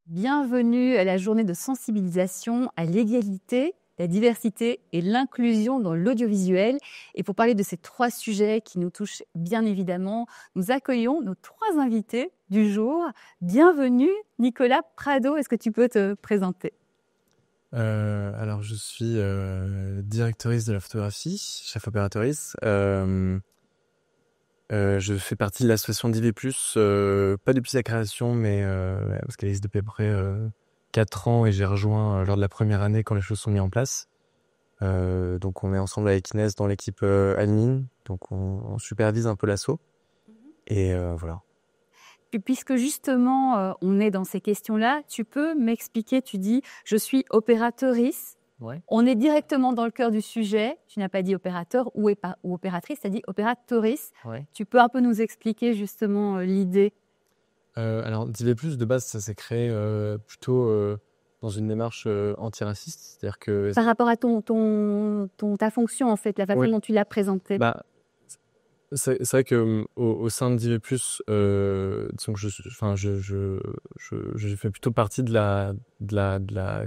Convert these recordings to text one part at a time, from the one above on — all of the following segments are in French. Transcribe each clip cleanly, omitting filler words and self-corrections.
Bienvenue à la journée de sensibilisation à l'égalité, la diversité et l'inclusion dans l'audiovisuel. Et pour parler de ces 3 sujets qui nous touchent bien évidemment, nous accueillons nos 3 invités du jour. Bienvenue Nicolas Prado, est-ce que tu peux te présenter? Alors, je suis directrice de la photographie, chef opératrice. Je fais partie de l'association d'IV+, pas depuis sa création, mais parce qu'elle existe depuis à peu près 4 ans et j'ai rejoint lors de la première année quand les choses sont mises en place. Donc on est ensemble avec Inès dans l'équipe admin, donc on supervise un peu l'asso. Et voilà. Puis puisque justement on est dans ces questions-là, tu peux m'expliquer, tu dis « je suis opératrice ». Ouais. On est directement dans le cœur du sujet. Tu n'as pas dit opérateur ou opératrice, tu as dit opératrice. Ouais. Tu peux un peu nous expliquer justement l'idée? Alors, DIV+, de base, ça s'est créé plutôt dans une démarche antiraciste. C'est-à-dire que... Par rapport à ta fonction, en fait, la façon Oui. dont tu l'as présentée. Bah, c'est vrai que au sein de DIV+, disons que je fais plutôt partie de la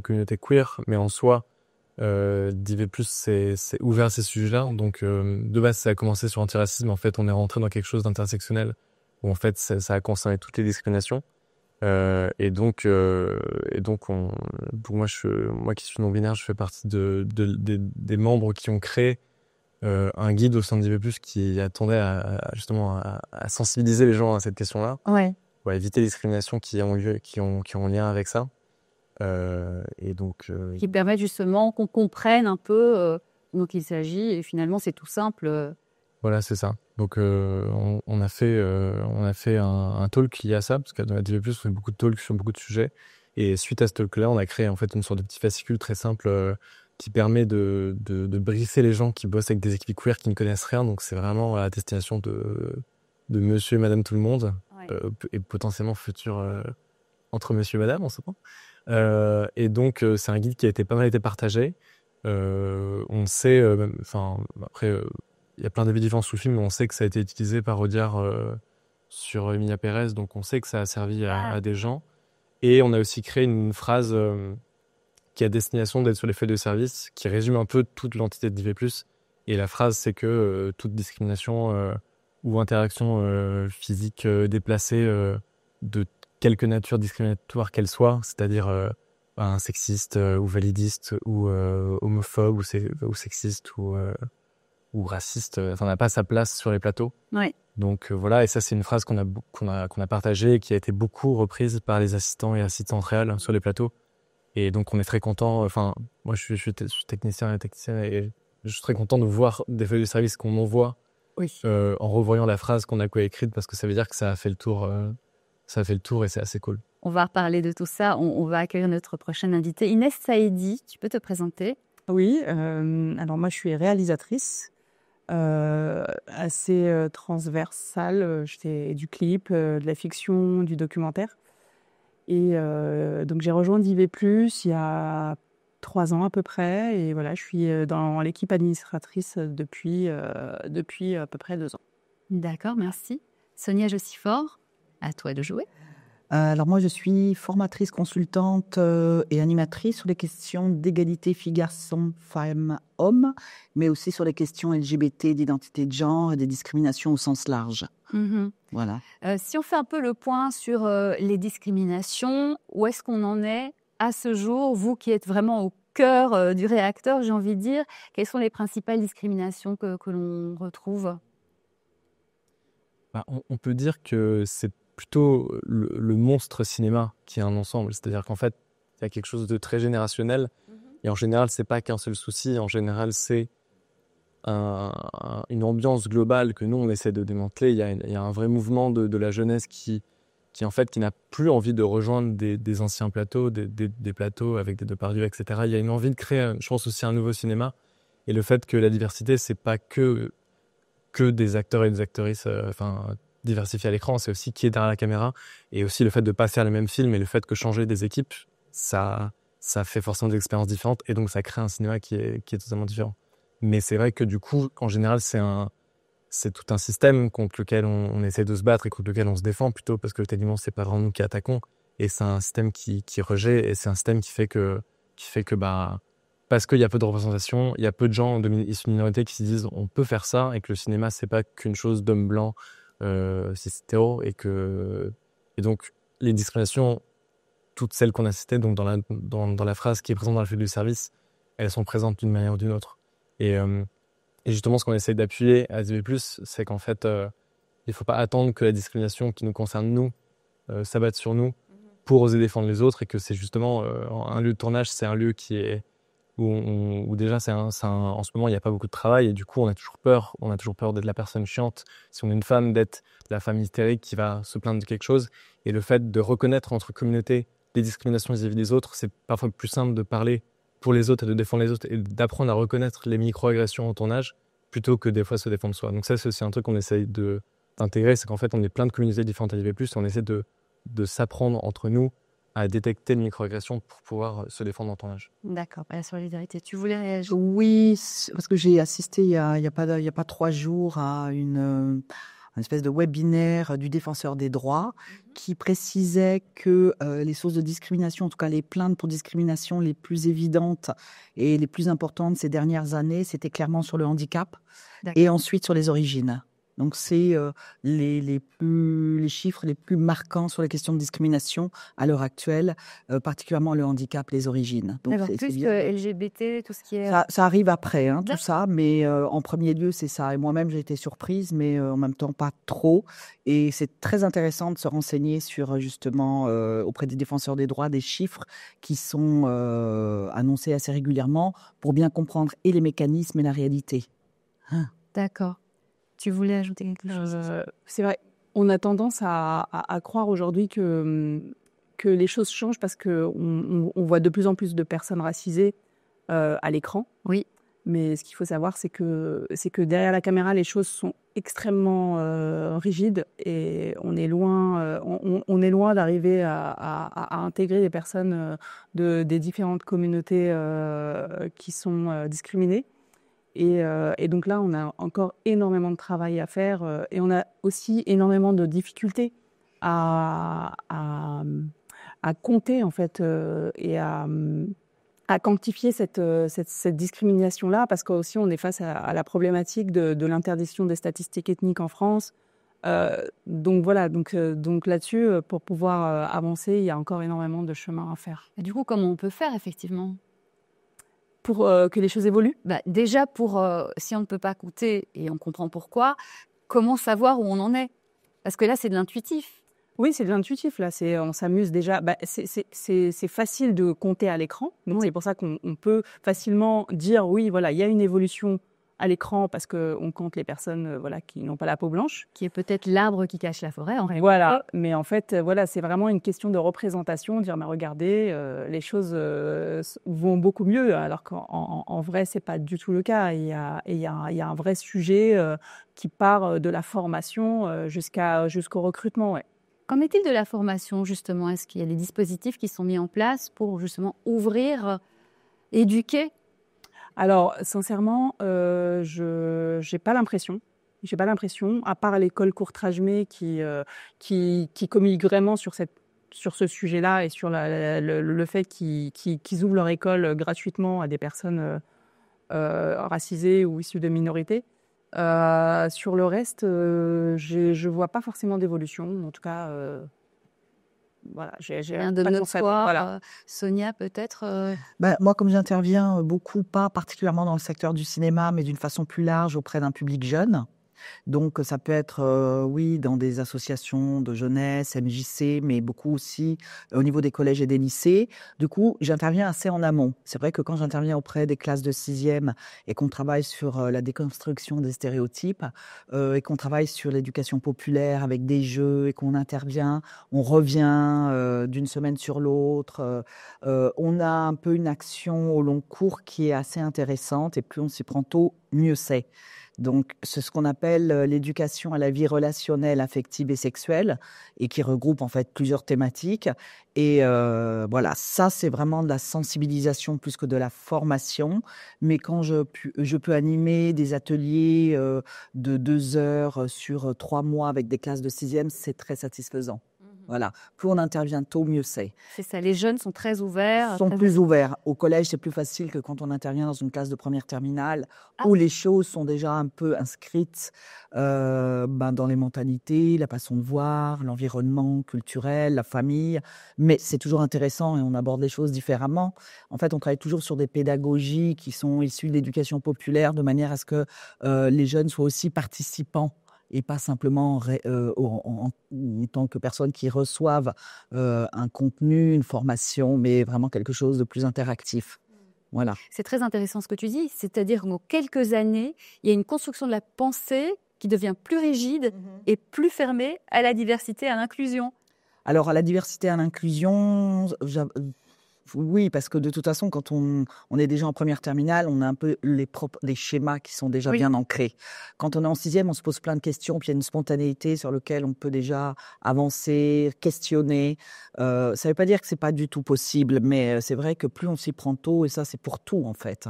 communauté queer, mais en soi, DIV+, c'est ouvert à ces sujets-là. Donc, de base, ça a commencé sur l'antiracisme. En fait, on est rentré dans quelque chose d'intersectionnel où, en fait, ça a concerné toutes les discriminations. Et donc, pour moi, moi qui suis non-binaire, je fais partie des membres qui ont créé un guide au sein de DIV+, qui attendait justement à sensibiliser les gens à cette question-là, Ouais. pour éviter les discriminations qui ont lieu, qui ont lien avec ça. Et donc, Qui permettent justement qu'on comprenne un peu dont il s'agit. Et finalement, c'est tout simple. Voilà, c'est ça. Donc, on a fait un talk lié à ça, parce qu'à DIV+, on fait beaucoup de talks sur beaucoup de sujets. Et suite à ce talk-là, on a créé en fait une sorte de petit fascicule très simple qui permet de briefer les gens qui bossent avec des équipes queer qui ne connaissent rien. Donc, c'est vraiment à la destination de monsieur et madame tout le monde, Ouais. et potentiellement futur entre monsieur et madame, on se prend. Et donc, c'est un guide qui a pas mal été partagé. On sait, après... il y a plein d'avis différents sous le film, mais on sait que ça a été utilisé par Audiard sur Emilia Pérez, donc on sait que ça a servi à des gens. Et on a aussi créé une phrase qui a destination d'être sur les feuilles de service, qui résume un peu toute l'entité de DIV+. Et la phrase, c'est que toute discrimination ou interaction physique déplacée de quelque nature discriminatoire qu'elle soit, c'est-à-dire un sexiste ou validiste ou homophobe ou sexiste ou raciste, ça n'a pas sa place sur les plateaux. Ouais. Donc voilà, et ça c'est une phrase qu'on a partagée et qui a été beaucoup reprise par les assistants et assistantes réelles sur les plateaux. Et donc on est très content. Enfin, moi je suis technicien et je suis très content de voir des feuilles de service qu'on envoie en revoyant la phrase qu'on a coécrite, parce que ça veut dire que ça a fait le tour. Ça a fait le tour et c'est assez cool. On va reparler de tout ça. On va accueillir notre prochaine invitée. Inès Saïdi, tu peux te présenter? Oui, alors moi je suis réalisatrice, assez transversale. Je fais du clip, de la fiction, du documentaire. Et donc j'ai rejoint DIV+, il y a 3 ans à peu près. Et voilà, je suis dans l'équipe administratrice depuis à peu près 2 ans. D'accord, merci. Sonia Jossifort, à toi de jouer. Alors moi, je suis formatrice, consultante et animatrice sur les questions d'égalité filles-garçons, femmes-hommes, mais aussi sur les questions LGBT, d'identité de genre et des discriminations au sens large. Voilà. Si on fait un peu le point sur les discriminations, où est-ce qu'on en est à ce jour? Vous qui êtes vraiment au cœur du réacteur, j'ai envie de dire, quelles sont les principales discriminations que l'on retrouve? On peut dire que c'est plutôt le monstre cinéma qui est un ensemble. C'est-à-dire qu'en fait, il y a quelque chose de très générationnel. Et en général, c'est pas qu'un seul souci. En général, c'est une ambiance globale que nous, on essaie de démanteler. Il y a un vrai mouvement de la jeunesse qui n'a plus envie de rejoindre des anciens plateaux, des plateaux avec des Depardieu, etc. Il y a une envie de créer, je pense, aussi un nouveau cinéma. Et le fait que la diversité, c'est pas que des acteurs et des actrices diversifiés à l'écran, c'est aussi qui est derrière la caméra, et aussi le fait de pas faire les mêmes films et le fait que changer des équipes, ça fait forcément des expériences différentes, et donc ça crée un cinéma qui est totalement différent. Mais c'est vrai que du coup, en général, c'est tout un système contre lequel on essaie de se battre et contre lequel on se défend plutôt, parce que techniquement, c'est pas vraiment nous qui attaquons. et c'est un système qui rejette, et c'est un système qui fait que bah, parce qu'il y a peu de représentation, il y a peu de gens issus de minorités qui se disent on peut faire ça, et que le cinéma c'est pas qu'une chose d'homme blanc, c'est stéréo, et donc les discriminations, toutes celles qu'on a citées donc dans la phrase qui est présente dans le fil du service, elles sont présentes d'une manière ou d'une autre. Et justement, ce qu'on essaie d'appuyer à SDV+, c'est qu'en fait, il faut pas attendre que la discrimination qui nous concerne nous s'abatte sur nous pour oser défendre les autres, et que c'est justement un lieu de tournage, c'est un lieu qui est où déjà en ce moment il n'y a pas beaucoup de travail, et du coup on a toujours peur d'être la personne chiante, si on est une femme, d'être la femme hystérique qui va se plaindre de quelque chose. Et le fait de reconnaître entre communautés les discriminations vis-à-vis des autres, c'est parfois plus simple de parler pour les autres et de défendre les autres, et d'apprendre à reconnaître les micro-agressions en tournage plutôt que des fois se défendre soi. Donc ça, c'est aussi un truc qu'on essaye d'intégrer, c'est qu'en fait on est plein de communautés différentes à SDV+, et on essaie de s'apprendre entre nous à détecter les micro-agressions pour pouvoir se défendre en tournage. D'accord, la solidarité. Tu voulais réagir? Oui, parce que j'ai assisté il y a pas 3 jours à une espèce de webinaire du Défenseur des droits qui précisait que les sources de discrimination, en tout cas les plaintes pour discrimination les plus évidentes et les plus importantes ces dernières années, c'était clairement sur le handicap et ensuite sur les origines. Donc c'est les chiffres les plus marquants sur les questions de discrimination à l'heure actuelle, particulièrement le handicap, les origines. Donc D'accord, plus que LGBT, tout ce qui est... Ça arrive après, tout ça, mais en premier lieu, c'est ça. Et moi-même, j'ai été surprise, mais en même temps, pas trop. Et c'est très intéressant de se renseigner sur, justement, auprès des défenseurs des droits, des chiffres qui sont annoncés assez régulièrement pour bien comprendre et les mécanismes et la réalité. D'accord. Tu voulais ajouter quelque chose? C'est vrai, on a tendance à croire aujourd'hui que les choses changent parce qu'on voit de plus en plus de personnes racisées à l'écran. Oui. Mais ce qu'il faut savoir, c'est que derrière la caméra, les choses sont extrêmement rigides, et on est loin d'arriver à intégrer les personnes des différentes communautés qui sont discriminées. Et donc là, on a encore énormément de travail à faire, et on a aussi énormément de difficultés à compter en fait, et à quantifier cette discrimination-là, parce qu'aussi on est face à la problématique de l'interdiction des statistiques ethniques en France. Donc voilà, donc là-dessus, pour pouvoir avancer, il y a encore énormément de chemin à faire. Et du coup, comment on peut faire effectivement pour que les choses évoluent? Déjà, si on ne peut pas compter et on comprend pourquoi, comment savoir où on en est? Parce que là, c'est de l'intuitif. Oui, c'est de l'intuitif. Là, on s'amuse déjà. C'est facile de compter à l'écran. Donc, c'est pour ça qu'on peut facilement dire, oui, voilà, il y a une évolution à l'écran parce qu'on compte les personnes qui n'ont pas la peau blanche. Qui est peut-être l'arbre qui cache la forêt, en réalité. Voilà, mais en fait, c'est vraiment une question de représentation, dire, mais regardez, les choses vont beaucoup mieux, alors qu'en vrai, c'est pas du tout le cas. Il y a un vrai sujet qui part de la formation jusqu'au recrutement, ouais. Qu'en est-il de la formation, justement? Est-ce qu'il y a des dispositifs qui sont mis en place pour, justement, ouvrir, éduquer? Alors, sincèrement, je n'ai pas l'impression. J'ai pas l'impression, à part l'école Courtrajmé qui communique vraiment sur ce sujet-là et sur le fait qu'ils ouvrent leur école gratuitement à des personnes racisées ou issues de minorités. Sur le reste, je vois pas forcément d'évolution. En tout cas, voilà, j'ai rien de notoire. Voilà. Sonia, peut-être moi, comme j'interviens beaucoup, pas particulièrement dans le secteur du cinéma, mais d'une façon plus large auprès d'un public jeune. Donc, ça peut être, oui, dans des associations de jeunesse, MJC, mais beaucoup aussi au niveau des collèges et des lycées. Du coup, j'interviens assez en amont. C'est vrai que quand j'interviens auprès des classes de 6e et qu'on travaille sur la déconstruction des stéréotypes et qu'on travaille sur l'éducation populaire avec des jeux et qu'on intervient, on revient d'une semaine sur l'autre. On a un peu une action au long cours qui est assez intéressante, et plus on s'y prend tôt, mieux c'est. Donc, c'est ce qu'on appelle l'éducation à la vie relationnelle, affective et sexuelle, et qui regroupe en fait plusieurs thématiques. Et voilà, ça c'est vraiment de la sensibilisation plus que de la formation. Mais quand je peux animer des ateliers de 2 heures sur 3 mois avec des classes de 6e, c'est très satisfaisant. Voilà, plus on intervient tôt, mieux c'est. C'est ça, les jeunes sont très ouverts. Ils sont plus ouverts. Au collège, c'est plus facile que quand on intervient dans une classe de première terminale, Ah. où les choses sont déjà un peu inscrites dans les mentalités, la façon de voir, l'environnement culturel, la famille. Mais c'est toujours intéressant et on aborde les choses différemment. En fait, on travaille toujours sur des pédagogies qui sont issues de l'éducation populaire, de manière à ce que les jeunes soient aussi participants et pas simplement en tant que personnes qui reçoivent un contenu, une formation, mais vraiment quelque chose de plus interactif. Voilà. C'est très intéressant ce que tu dis, c'est-à-dire qu'en quelques années, il y a une construction de la pensée qui devient plus rigide et plus fermée à la diversité, à l'inclusion. Alors, à la diversité, à l'inclusion, oui, parce que de toute façon, quand on est déjà en première terminale, on a un peu les schémas qui sont déjà bien ancrés. Quand on est en sixième, on se pose plein de questions, puis il y a une spontanéité sur laquelle on peut déjà avancer, questionner. Ça ne veut pas dire que c'est pas du tout possible, mais c'est vrai que plus on s'y prend tôt, et ça c'est pour tout en fait.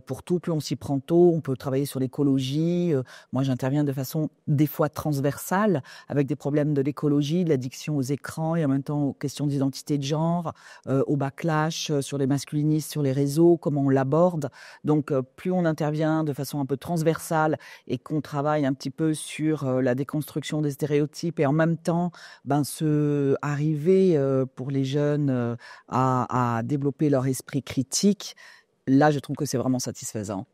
Pour tout, plus on s'y prend tôt, on peut travailler sur l'écologie. Moi, j'interviens de façon des fois transversale, avec des problèmes de l'écologie, de l'addiction aux écrans, et en même temps aux questions d'identité de genre, au backlash sur les masculinistes sur les réseaux, comment on l'aborde. Donc, plus on intervient de façon un peu transversale et qu'on travaille un petit peu sur la déconstruction des stéréotypes et en même temps, arriver pour les jeunes à développer leur esprit critique, là, je trouve que c'est vraiment satisfaisant.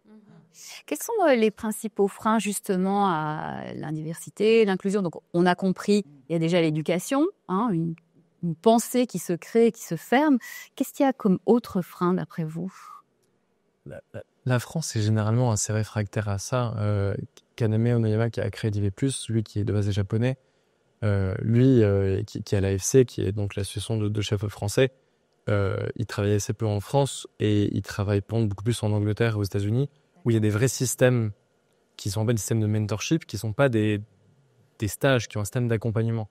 Quels sont les principaux freins justement à la diversité, l'inclusion? Donc, on a compris, il y a déjà l'éducation, une pensée qui se crée, qui se ferme. Qu'est-ce qu'il y a comme autre frein d'après vous? La France est généralement assez réfractaire à ça. Kaname Onoyama, qui a créé DV+, lui qui est de base japonais, qui est à l'AFC, qui est donc l'association de chefs français, il travaille assez peu en France et il travaille beaucoup plus en Angleterre et aux États-Unis, où il y a des vrais systèmes qui sont en fait des systèmes de mentorship, qui ne sont pas des stages, qui ont un système d'accompagnement.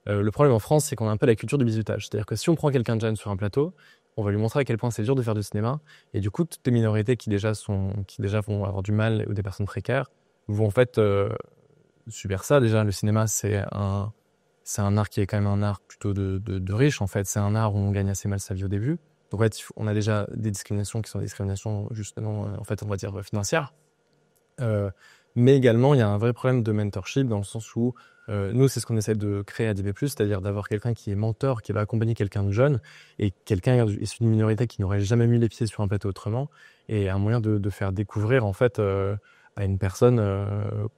Le problème en France, c'est qu'on a un peu la culture du bizutage. C'est-à-dire que si on prend quelqu'un de jeune sur un plateau, on va lui montrer à quel point c'est dur de faire du cinéma. Et du coup, toutes les minorités qui déjà vont avoir du mal, ou des personnes précaires, vont en fait subir ça. Déjà, le cinéma, c'est un art qui est quand même un art plutôt de riche, en fait. C'est un art où on gagne assez mal sa vie au début. Donc, en fait, on a déjà des discriminations qui sont des discriminations, justement, en fait, on va dire financières. Mais également, il y a un vrai problème de mentorship dans le sens où nous, c'est ce qu'on essaie de créer à DV+, c'est-à-dire d'avoir quelqu'un qui est mentor, qui va accompagner quelqu'un de jeune et quelqu'un issu d'une minorité qui n'aurait jamais mis les pieds sur un plateau autrement, et un moyen de faire découvrir en fait à une personne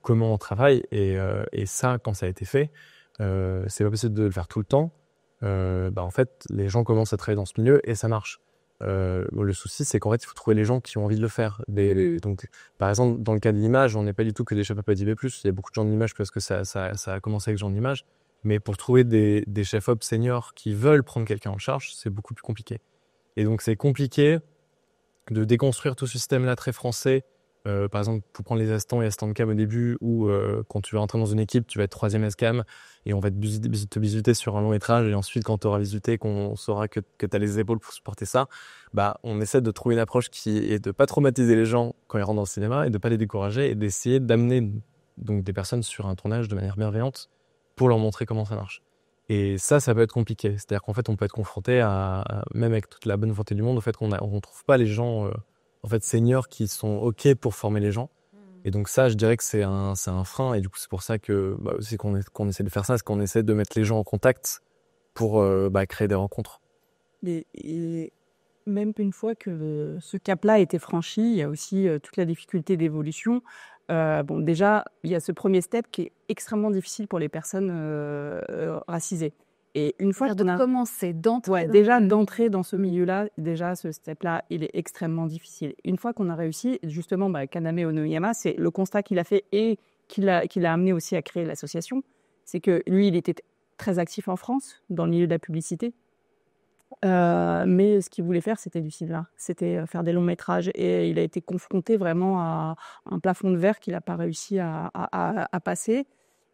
comment on travaille, et ça, quand ça a été fait, c'est pas possible de le faire tout le temps. En fait, les gens commencent à travailler dans ce milieu et ça marche. Le souci, c'est qu'en fait, il faut trouver les gens qui ont envie de le faire. Donc, par exemple, dans le cas de l'image, on n'est pas du tout que des chefs-op à DV+. Il y a beaucoup de gens de l'image parce que ça a commencé avec gens de l'image. Mais pour trouver des chefs-op seniors qui veulent prendre quelqu'un en charge, c'est beaucoup plus compliqué. Et donc, c'est compliqué de déconstruire tout ce système-là très français. Par exemple, pour prendre les assistants et assistants de cam au début, où quand tu vas rentrer dans une équipe, tu vas être 3e S-cam et on va te bisuter sur un long métrage, et ensuite quand tu auras bisuté, qu'on saura que tu as les épaules pour supporter ça, on essaie de trouver une approche qui est de pas traumatiser les gens quand ils rentrent dans le cinéma et de pas les décourager, et d'essayer d'amener donc des personnes sur un tournage de manière bienveillante pour leur montrer comment ça marche. Et ça peut être compliqué. C'est-à-dire qu'en fait, on peut être confronté même avec toute la bonne volonté du monde, au fait qu'on trouve pas les gens en fait seniors qui sont OK pour former les gens. Et donc ça, je dirais que c'est un frein, et du coup c'est pour ça que aussi qu'on essaie de faire ça, c'est qu'on essaie de mettre les gens en contact pour créer des rencontres. Et même une fois que ce cap-là a été franchi, il y a aussi toute la difficulté d'évolution. Déjà, il y a ce premier step qui est extrêmement difficile pour les personnes racisées. Et une fois qu'on a commencé d'entrer, d'entrer dans ce milieu-là, déjà ce step-là, il est extrêmement difficile. Une fois qu'on a réussi, justement, Kaname Onoyama, c'est le constat qu'il a fait et qu'il a amené aussi à créer l'association, c'est que lui, il était très actif en France, dans le milieu de la publicité. Mais ce qu'il voulait faire, c'était du cinéma, c'était faire des longs métrages, et il a été confronté vraiment à un plafond de verre qu'il n'a pas réussi à passer.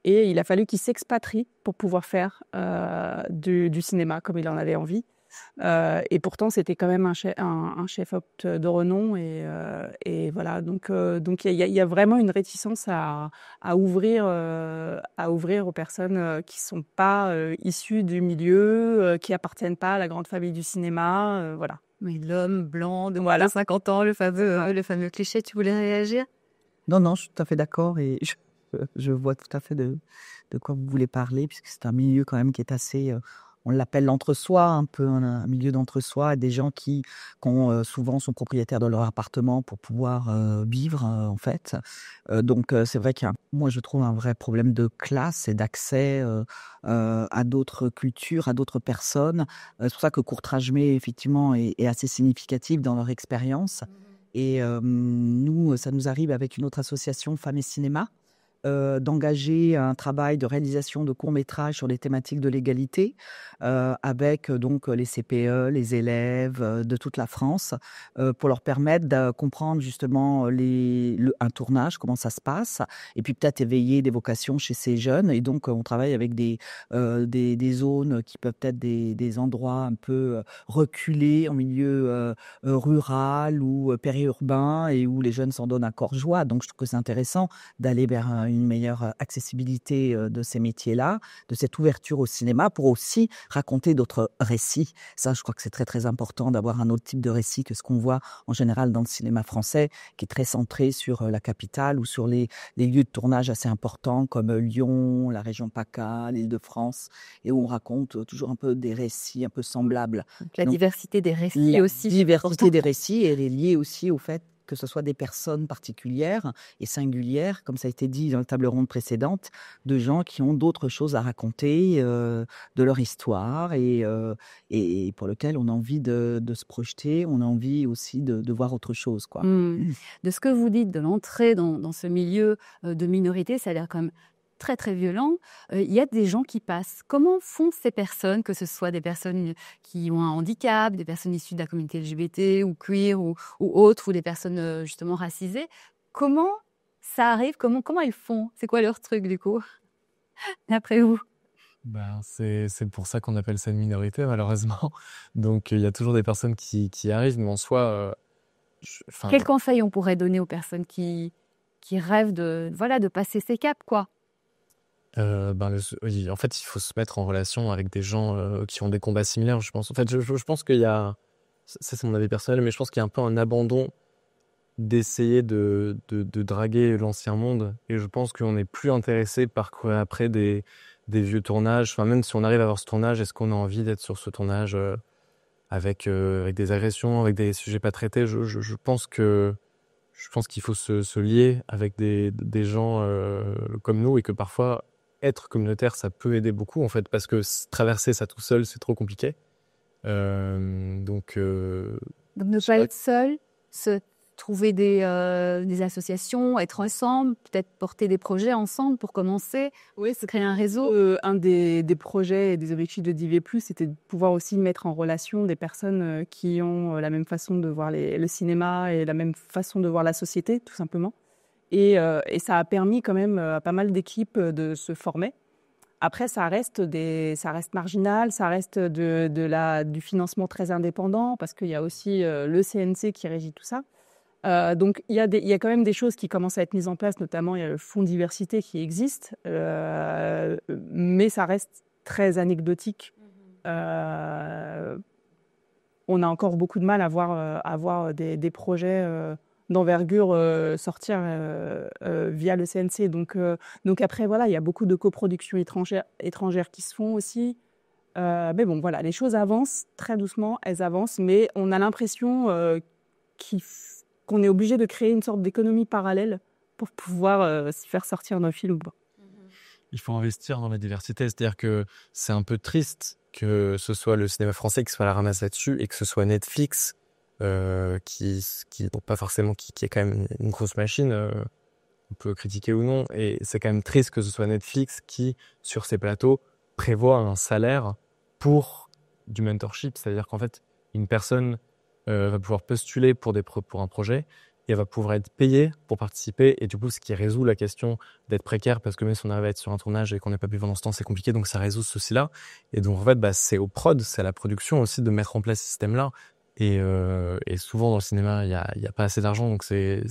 Et il a fallu qu'il s'expatrie pour pouvoir faire du cinéma comme il en avait envie. Et pourtant, c'était quand même un chef-op de renom. Et voilà, donc il y a vraiment une réticence à ouvrir aux personnes qui sont pas issues du milieu, qui appartiennent pas à la grande famille du cinéma, voilà. Oui, l'homme blanc de Voilà. 50 ans, le fameux cliché. Tu voulais réagir? Non, je suis tout à fait d'accord et je vois tout à fait de quoi vous voulez parler, puisque c'est un milieu quand même qui est assez, on l'appelle l'entre-soi, un peu un milieu d'entre-soi, et des gens qui souvent sont propriétaires de leur appartement pour pouvoir vivre, en fait. Donc c'est vrai qu'il y a, moi je trouve, un vrai problème de classe et d'accès à d'autres cultures, à d'autres personnes. C'est pour ça que Courtrajmé, effectivement, est assez significatif dans leur expérience. Et nous, ça nous arrive avec une autre association, Femmes et Cinéma, d'engager un travail de réalisation de courts-métrages sur les thématiques de l'égalité, avec donc les CPE, les élèves de toute la France, pour leur permettre de comprendre justement un tournage, comment ça se passe, et puis peut-être éveiller des vocations chez ces jeunes. Et donc on travaille avec des zones qui peuvent être des endroits un peu reculés en milieu rural ou périurbain, et où les jeunes s'en donnent à corps joie. Donc je trouve que c'est intéressant d'aller vers une meilleure accessibilité de ces métiers-là, de cette ouverture au cinéma, pour aussi raconter d'autres récits. Ça, je crois que c'est très très important d'avoir un autre type de récit que ce qu'on voit en général dans le cinéma français, qui est très centré sur la capitale ou sur les lieux de tournage assez importants comme Lyon, la région PACA, l'Île-de-France, et où on raconte toujours un peu des récits un peu semblables. Donc, la Donc, diversité des récits la aussi. diversité des récits, elle est liée aussi au fait que ce soit des personnes particulières et singulières, comme ça a été dit dans la table ronde précédente, de gens qui ont d'autres choses à raconter de leur histoire, et pour lequel on a envie de se projeter, on a envie aussi de voir autre chose, quoi. De ce que vous dites de l'entrée dans ce milieu de minorité, ça a l'air quand même très très violent. Il y a des gens qui passent. Comment font ces personnes, que ce soit des personnes qui ont un handicap, des personnes issues de la communauté LGBT ou queer ou autres, ou des personnes justement racisées? Comment ça arrive? Comment elles font? C'est quoi leur truc du coup, d'après vous? Ben, c'est pour ça qu'on appelle ça une minorité, malheureusement. Donc il y a toujours des personnes qui arrivent, mais en soi, Quel conseil on pourrait donner aux personnes qui rêvent de passer ces caps, quoi? Oui, en fait, il faut se mettre en relation avec des gens qui ont des combats similaires, je pense. En fait, je pense qu'il y a, ça c'est mon avis personnel, mais je pense qu'il y a un peu un abandon d'essayer de draguer l'ancien monde, et je pense qu'on n'est plus intéressé par courir après des vieux tournages. Enfin, même si on arrive à avoir ce tournage, est-ce qu'on a envie d'être sur ce tournage avec des agressions, avec des sujets pas traités? Je pense qu'il faut se lier avec des gens comme nous, et que parfois être communautaire, ça peut aider beaucoup, en fait, parce que traverser ça tout seul, c'est trop compliqué. Donc ne pas être seul, se trouver des associations, être ensemble, peut-être porter des projets ensemble pour commencer, Oui, se créer un réseau. Un des projets et des objectifs de Div+, c'était de pouvoir aussi mettre en relation des personnes qui ont la même façon de voir le cinéma et la même façon de voir la société, tout simplement. Et ça a permis quand même à pas mal d'équipes de se former. Après, ça reste marginal, ça reste du financement très indépendant, parce qu'il y a aussi le CNC qui régit tout ça. Donc, il y a quand même des choses qui commencent à être mises en place, notamment il y a le fonds diversité qui existe, mais ça reste très anecdotique. On a encore beaucoup de mal à voir des projets d'envergure sortir via le CNC. Donc après, voilà, il y a beaucoup de coproductions étrangères qui se font aussi. Mais bon, voilà, les choses avancent très doucement, elles avancent, mais on a l'impression qu'on est obligé de créer une sorte d'économie parallèle pour pouvoir se faire sortir d'un film. il faut investir dans la diversité. C'est-à-dire que c'est un peu triste que ce soit le cinéma français qui soit à la ramasse là-dessus, et que ce soit Netflix qui pas forcément, qui est quand même une grosse machine, on peut critiquer ou non, et c'est quand même triste que ce soit Netflix qui, sur ses plateaux, prévoit un salaire pour du mentorship. C'est-à-dire qu'en fait, une personne va pouvoir postuler pour un projet, et elle va pouvoir être payée pour participer. Et du coup, ce qui résout la question d'être précaire, parce que même si on arrive à être sur un tournage et qu'on n'est pas payé pendant ce temps, c'est compliqué. Donc, ça résout ce souci-là. Et donc, en fait, c'est au prod, c'est à la production aussi de mettre en place ce système-là. Et souvent, dans le cinéma, il y a pas assez d'argent. Donc, c'est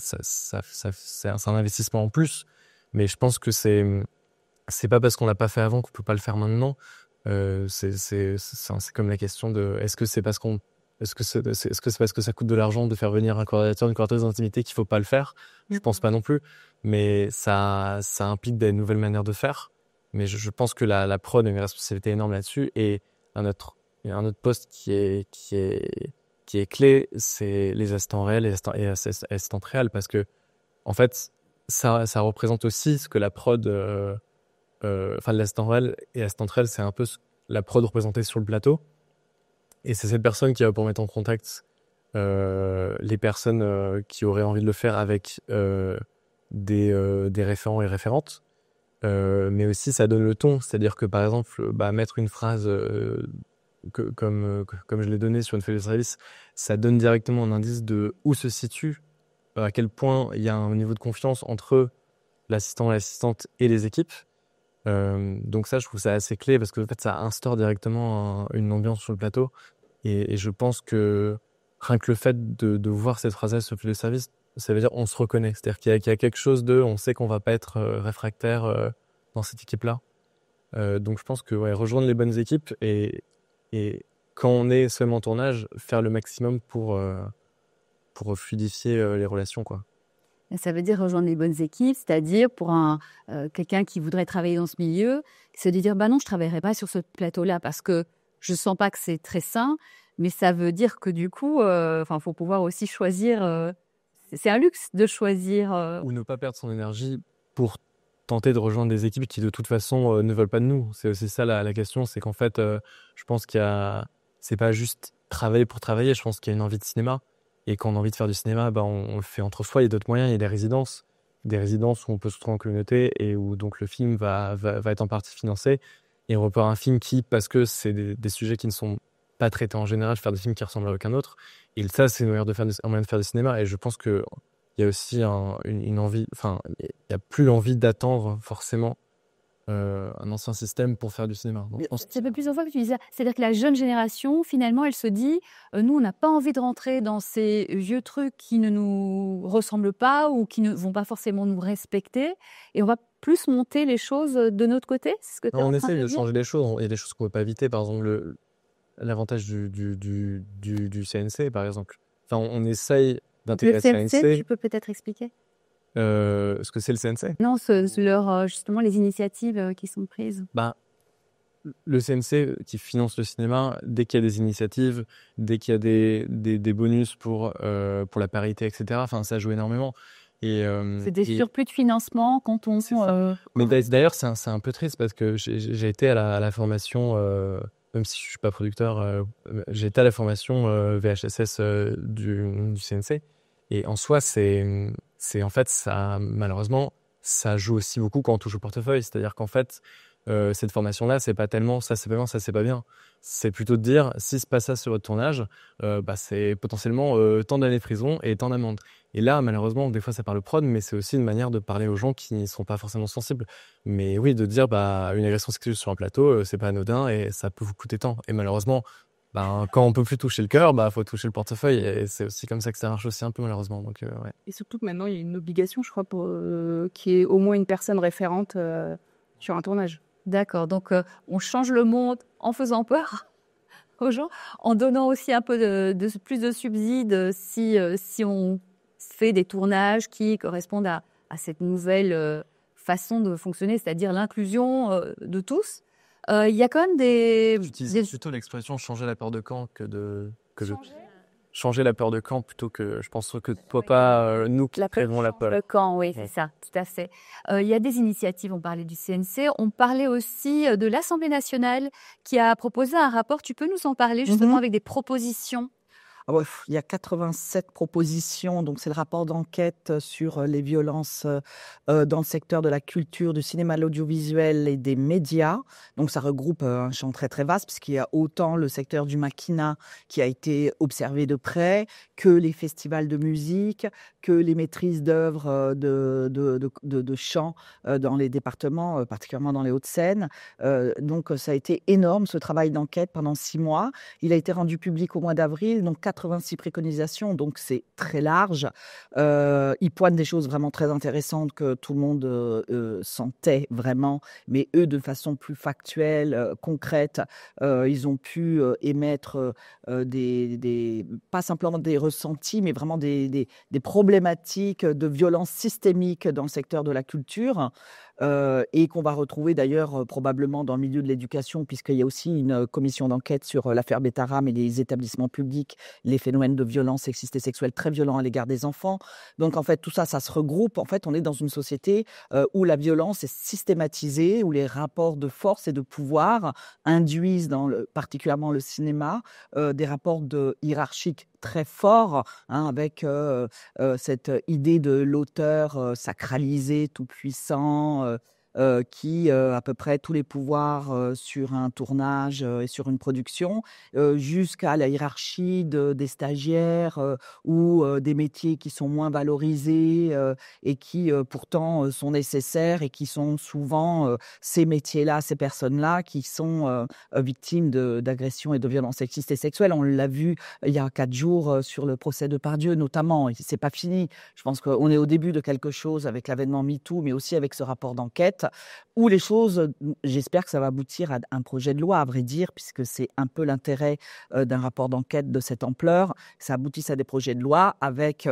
un investissement en plus. Mais je pense que c'est pas parce qu'on l'a pas fait avant qu'on peut pas le faire maintenant. C'est comme la question de est-ce que c'est parce que ça coûte de l'argent de faire venir un coordinateur, une coordinatrice d'intimité qu'il faut pas le faire? Je pense pas non plus, mais ça implique des nouvelles manières de faire. Mais je pense que la prod a une responsabilité énorme là-dessus. Et un autre poste qui est clé, c'est les assistants réels et assistantes réelles, parce que en fait ça représente aussi ce que la prod l'assistant réel et assistante réelle, c'est un peu la prod représentée sur le plateau. Et c'est cette personne qui va pour mettre en contact les personnes qui auraient envie de le faire avec des référents et référentes. Mais aussi, ça donne le ton. C'est-à-dire que, par exemple, mettre une phrase comme je l'ai donné sur une feuille de service, ça donne directement un indice de où se situe, à quel point il y a un niveau de confiance entre l'assistant, l'assistante et les équipes. Donc ça, je trouve ça assez clé parce que en fait, ça instaure directement une ambiance sur le plateau. Et je pense que rien que le fait de voir cette phrase-là sur le service, ça veut dire on se reconnaît. C'est-à-dire qu'il y a quelque chose on sait qu'on va pas être réfractaire dans cette équipe-là. Donc je pense que rejoindre les bonnes équipes et quand on est seulement en tournage, faire le maximum pour fluidifier les relations, quoi. Ça veut dire rejoindre les bonnes équipes, c'est-à-dire pour quelqu'un qui voudrait travailler dans ce milieu, se dire non, je ne travaillerai pas sur ce plateau-là parce que je ne sens pas que c'est très sain, mais ça veut dire que du coup, faut pouvoir aussi choisir. C'est un luxe de choisir. Ou ne pas perdre son énergie pour tenter de rejoindre des équipes qui de toute façon ne veulent pas de nous. C'est aussi ça la question, c'est qu'en fait, je pense c'est pas juste travailler pour travailler, je pense qu'il y a une envie de cinéma. Et quand on a envie de faire du cinéma, on le fait entre soi. Il y a d'autres moyens, il y a des résidences où on peut se retrouver en communauté et où donc le film va être en partie financé. Et on repart un film parce que c'est des sujets qui ne sont pas traités en général, faire des films qui ressemblent à aucun autre. Et ça, c'est un moyen de faire du cinéma. Et je pense qu'il y a aussi une envie, il n'y a plus l'envie d'attendre forcément un ancien système pour faire du cinéma. Donc, c'est un peu plusieurs fois que tu dis ça. C'est-à-dire que la jeune génération, finalement, elle se dit nous, on n'a pas envie de rentrer dans ces vieux trucs qui ne nous ressemblent pas ou qui ne vont pas forcément nous respecter. Et on va plus monter les choses de notre côté. C'est ce que on essaie de changer les choses. Il y a des choses qu'on ne peut pas éviter. Par exemple, l'avantage du CNC, par exemple. On essaye d'intégrer le CNC. Tu peux peut-être expliquer ce que c'est le CNC? Non, justement les initiatives qui sont prises. Le CNC qui finance le cinéma, dès qu'il y a des initiatives, dès qu'il y a des bonus pour la parité, etc., ça joue énormément. C'est des surplus de financement quand on... Mais d'ailleurs, c'est un peu triste parce que j'ai été à la formation, même si je ne suis pas producteur, j'ai été à la formation VHSS du CNC. Et en soi, en fait, ça, malheureusement, ça joue aussi beaucoup quand on touche au portefeuille. C'est-à-dire qu'en fait, cette formation-là, c'est pas tellement ça c'est pas bien, ça c'est pas bien. C'est plutôt de dire, si se passe ça sur votre tournage, c'est potentiellement tant d'années de prison et tant d'amende. Et là, malheureusement, des fois ça parle prod, mais c'est aussi une manière de parler aux gens qui ne sont pas forcément sensibles. Mais oui, de dire, une agression sexuelle sur un plateau, c'est pas anodin et ça peut vous coûter tant. Et malheureusement, quand on peut plus toucher le cœur, faut toucher le portefeuille. Et c'est aussi comme ça que ça marche aussi un peu, malheureusement. Donc, ouais. Et surtout que maintenant, il y a une obligation, je crois, pour qu'il y ait au moins une personne référente sur un tournage. D'accord, donc on change le monde en faisant peur aux gens, en donnant aussi un peu plus de subsides si on fait des tournages qui correspondent à cette nouvelle façon de fonctionner, c'est-à-dire l'inclusion de tous. Il y a quand même J'utilise plutôt l'expression changer la peur de camp changer la peur de camp plutôt que je pense que pas nous qui créons la peur. Le camp, oui, c'est ça, tout à fait. Il y a des initiatives, on parlait du CNC, on parlait aussi de l'Assemblée nationale qui a proposé un rapport. Tu peux nous en parler justement avec des propositions Ah ouais, il y a 87 propositions, donc c'est le rapport d'enquête sur les violences dans le secteur de la culture, du cinéma, de l'audiovisuel et des médias. Donc ça regroupe un champ très très vaste, puisqu'il y a autant le secteur du maquinat qui a été observé de près, que les festivals de musique, que les maîtrises d'œuvres de chant dans les départements, particulièrement dans les Hauts-de-Seine. Donc ça a été énorme, ce travail d'enquête pendant 6 mois. Il a été rendu public au mois d'avril, donc 86 préconisations, donc c'est très large. Il pointe des choses vraiment très intéressantes que tout le monde sentait vraiment, mais eux, de façon plus factuelle, concrète, ils ont pu émettre pas simplement des ressentis, mais vraiment des problématiques de violence systémique dans le secteur de la culture. Et qu'on va retrouver d'ailleurs probablement dans le milieu de l'éducation, puisqu'il y a aussi une commission d'enquête sur l'affaire Betaram et les établissements publics, les phénomènes de violence sexiste et sexuelle très violents à l'égard des enfants. Donc en fait, tout ça, ça se regroupe. En fait, on est dans une société où la violence est systématisée, où les rapports de force et de pouvoir induisent, particulièrement le cinéma, des rapports hiérarchiques très forts, avec cette idée de l'auteur sacralisé, tout puissant, qui a à peu près tous les pouvoirs sur un tournage et sur une production, jusqu'à la hiérarchie des stagiaires ou des métiers qui sont moins valorisés et qui pourtant sont nécessaires, et qui sont souvent ces métiers-là, ces personnes-là qui sont victimes d'agressions et de violences sexistes et sexuelles. On l'a vu il y a 4 jours sur le procès de Pardieu notamment, et c'est pas fini. Je pense qu'on est au début de quelque chose avec l'avènement MeToo, mais aussi avec ce rapport d'enquête, où les choses, j'espère que ça va aboutir à un projet de loi, à vrai dire, puisque c'est un peu l'intérêt d'un rapport d'enquête de cette ampleur. Ça aboutisse à des projets de loi avec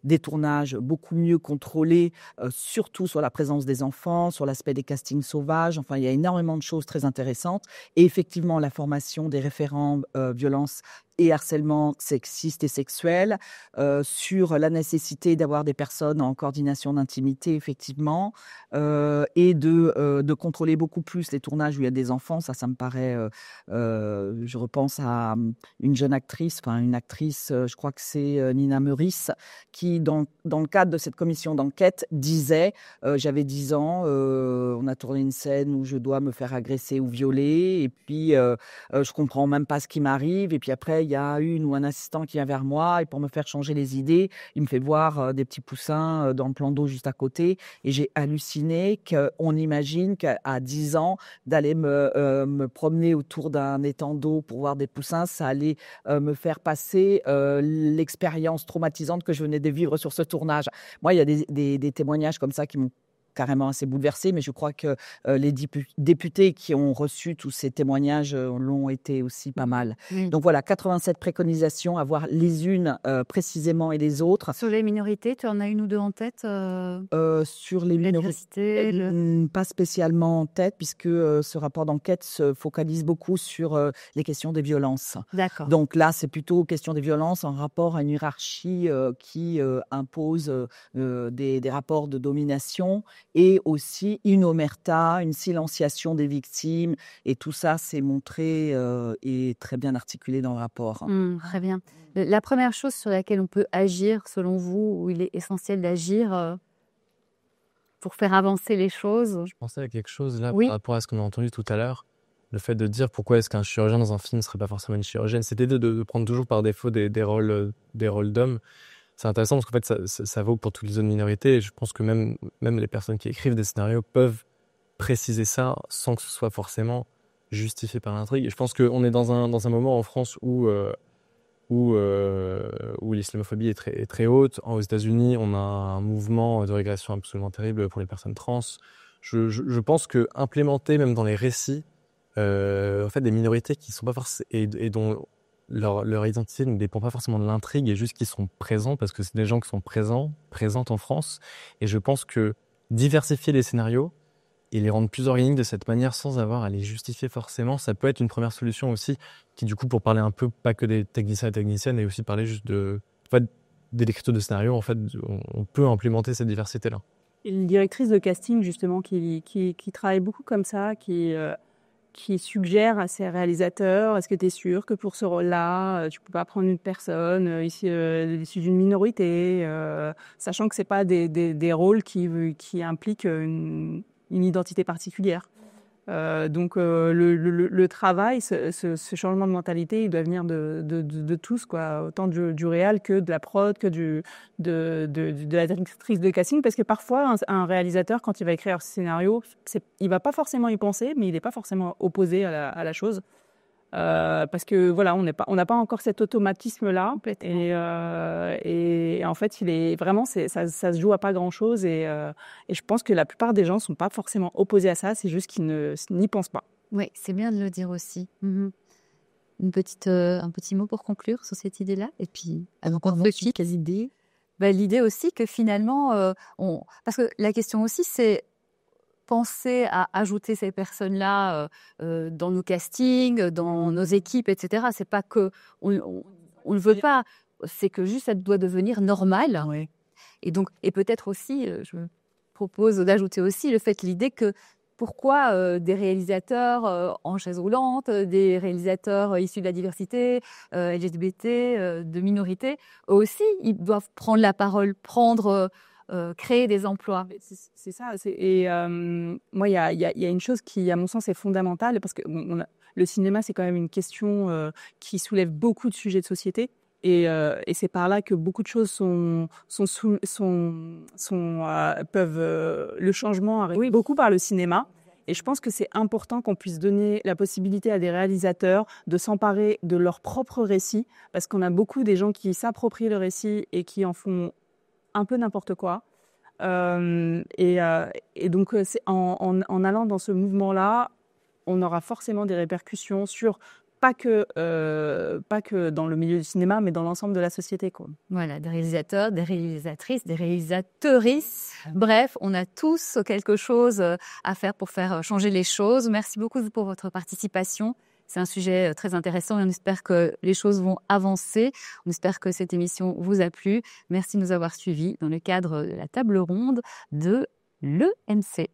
des tournages beaucoup mieux contrôlés, surtout sur la présence des enfants, sur l'aspect des castings sauvages. Enfin, il y a énormément de choses très intéressantes. Et effectivement, la formation des référents violences et harcèlement sexiste et sexuel, sur la nécessité d'avoir des personnes en coordination d'intimité, effectivement, et de contrôler beaucoup plus les tournages où il y a des enfants. Ça me paraît... je repense à une jeune actrice, je crois que c'est Nina Meurice, qui, dans le cadre de cette commission d'enquête, disait j'avais 10 ans, on a tourné une scène où je dois me faire agresser ou violer, et puis je comprends même pas ce qui m'arrive, et puis après, il y a une ou un assistant qui vient vers moi, et pour me faire changer les idées, il me fait voir des petits poussins dans le plan d'eau juste à côté, et j'ai halluciné qu'on imagine qu'à 10 ans, d'aller me promener autour d'un étang d'eau pour voir des poussins, ça allait me faire passer l'expérience traumatisante que je venais de vivre sur ce tournage. Moi, il y a des témoignages comme ça qui m'ont carrément assez bouleversée, mais je crois que les députés qui ont reçu tous ces témoignages l'ont été aussi pas mal. Oui. Donc voilà, 87 préconisations, à voir les unes précisément et les autres. Sur les minorités, tu en as une ou deux en tête Sur les minorités, pas spécialement en tête, puisque ce rapport d'enquête se focalise beaucoup sur les questions des violences. D'accord. Donc là, c'est plutôt question des violences en rapport à une hiérarchie qui impose des rapports de domination, et aussi une omerta, une silenciation des victimes. Et tout ça, c'est montré et très bien articulé dans le rapport. Très bien. La première chose sur laquelle on peut agir, selon vous, où il est essentiel d'agir pour faire avancer les choses? Je pensais à quelque chose là, oui. Par rapport à ce qu'on a entendu tout à l'heure. Le fait de dire pourquoi est-ce qu'un chirurgien dans un film ne serait pas forcément une chirurgienne. C'était de prendre toujours par défaut des rôles d'hommes. C'est intéressant parce qu'en fait, ça vaut pour toutes les autres minorités. Et je pense que même les personnes qui écrivent des scénarios peuvent préciser ça sans que ce soit forcément justifié par l'intrigue. Et je pense qu'on est dans un moment en France où l'islamophobie est très haute. Aux États-Unis, on a un mouvement de régression absolument terrible pour les personnes trans. Je pense que implémenter même dans les récits, en fait, des minorités qui sont pas forcément et dont leur identité ne dépend pas forcément de l'intrigue, et juste qu'ils sont présents parce que c'est des gens qui sont présentes en France. Et je pense que diversifier les scénarios et les rendre plus organiques de cette manière sans avoir à les justifier forcément, ça peut être une première solution aussi, qui du coup, pour parler un peu, pas que des techniciens et techniciennes, et aussi parler juste des écritures de scénarios, en fait, on peut implémenter cette diversité-là. Une directrice de casting, justement, qui travaille beaucoup comme ça, qui qui suggère à ses réalisateurs, est-ce que tu es sûr que pour ce rôle-là, tu peux pas prendre une personne issue d'une minorité, sachant que c'est pas des rôles qui impliquent une identité particulière. Donc le travail, ce changement de mentalité, il doit venir de tous, quoi, autant du réal que de la prod, que de la directrice de casting, parce que parfois un réalisateur, quand il va écrire un scénario, il va pas forcément y penser, mais il n'est pas forcément opposé à la chose. Parce que voilà, on n'a pas encore cet automatisme-là, et en fait, il est vraiment, ça se joue à pas grand-chose, et je pense que la plupart des gens sont pas forcément opposés à ça, c'est juste qu'ils n'y pensent pas. Oui, c'est bien de le dire aussi. Un petit mot pour conclure sur cette idée-là, et puis avant qu'on se quitte, quelles idées? L'idée aussi que finalement, parce que la question aussi, c'est penser à ajouter ces personnes-là dans nos castings, dans nos équipes, etc. C'est pas que on ne veut pas, c'est que juste ça doit devenir normal. Ouais. Et donc, et peut-être aussi, je me propose d'ajouter aussi l'idée que pourquoi des réalisateurs en chaise roulante, des réalisateurs issus de la diversité, LGBT, de minorités, eux aussi, ils doivent prendre la parole, créer des emplois. C'est ça. Moi, il y a une chose qui, à mon sens, est fondamentale, parce que le cinéma, c'est quand même une question qui soulève beaucoup de sujets de société. Et c'est par là que beaucoup de choses peuvent le changement arrive beaucoup par le cinéma. Et je pense que c'est important qu'on puisse donner la possibilité à des réalisateurs de s'emparer de leur propre récit, parce qu'on a beaucoup des gens qui s'approprient le récit et qui en font un peu n'importe quoi. Et donc, en allant dans ce mouvement-là, on aura forcément des répercussions sur pas que dans le milieu du cinéma, mais dans l'ensemble de la société, quoi. Voilà, des réalisateurs, des réalisatrices, des réalisatrices. Bref, on a tous quelque chose à faire pour faire changer les choses. Merci beaucoup pour votre participation. C'est un sujet très intéressant et on espère que les choses vont avancer. On espère que cette émission vous a plu. Merci de nous avoir suivis dans le cadre de la table ronde de l'EMC.